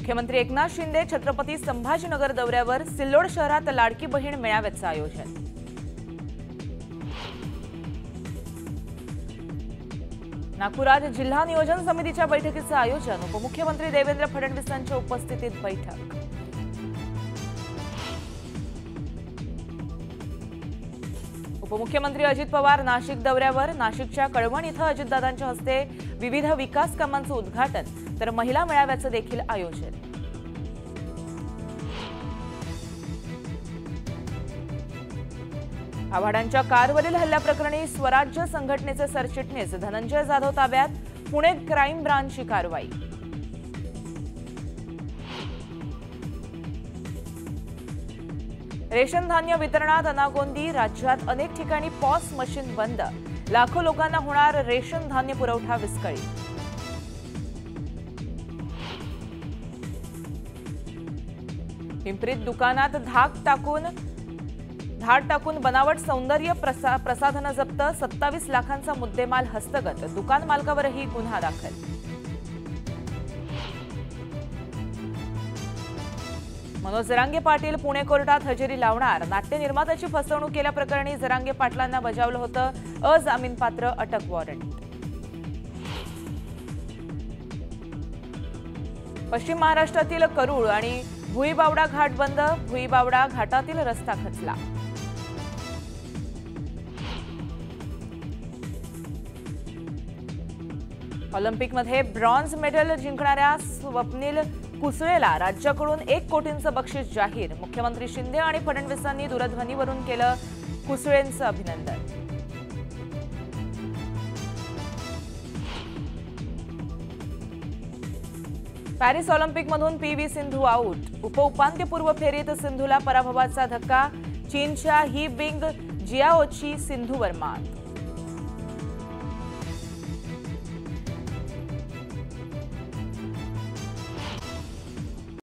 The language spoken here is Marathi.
मुख्यमंत्री एकनाथ शिंदे छत्रपती संभाजीनगर दौऱ्यावर सिल्लोड शहरात लाडकी बहीण मेळाव्याचं आयोजन। नागपुरात जिल्हा नियोजन समितीच्या बैठकीचं आयोजन। उपमुख्यमंत्री देवेंद्र फडणवीसांच्या उपस्थितीत बैठक। उपमुख्यमंत्री अजित पवार नाशिक दौऱ्यावर। नाशिकच्या कळवण इथं अजितदादांच्या हस्ते विविध विकास कामांचं उद्घाटन तर महिला मेळाव्याचं देखील आयोजन। आव्हाडांच्या कारवरील हल्ल्याप्रकरणी स्वराज्य संघटनेचे सरचिटणीस धनंजय जाधव ताब्यात। पुणे क्राईम ब्रांचची कारवाई। रेशन धान्य वितरणात अनागोंदी। राज्यात अनेक ठिकाणी पॉस मशीन बंद। लाखो लोकांना होणार रेशन धान्य पुरवठा विस्कळीत। पिंपरीत दुकानात धाड टाकून बनावट सौंदर्य प्रसाधनं जप्त। 27 लाखांचा मुद्देमाल हस्तगत। दुकान मालकावरही गुन्हा दाखल। मनोज जरांगे पाटील पुणे कोर्टात हजेरी लावणार। नाट्य निर्मात्याची फसवणूक केल्याप्रकरणी जरांगे पाटलांना बजावलं होतं अजामीनपात्र अटक वॉरंट। पश्चिम महाराष्ट्रातील करूळ आणि भुईबावडा घाट बंद। भुईबावडा घाटातील रस्ता खचला। ऑलिम्पिकमध्ये ब्रॉन्झ मेडल जिंकणाऱ्या स्वप्नील कुसळेला राज्याकडून 1 कोटींचं बक्षीस जाहीर। मुख्यमंत्री शिंदे आणि फडणवीसांनी दूरध्वनीवरून केलं कुसळेंचं अभिनंदन। पॅरिस ऑलिम्पिकमधून पी.व्ही. सिंधू आऊट। उपउपांत्यपूर्व फेरीत सिंधूला पराभवाचा धक्का। चीनच्या ही बिंग जियाओची सिंधूवर मात।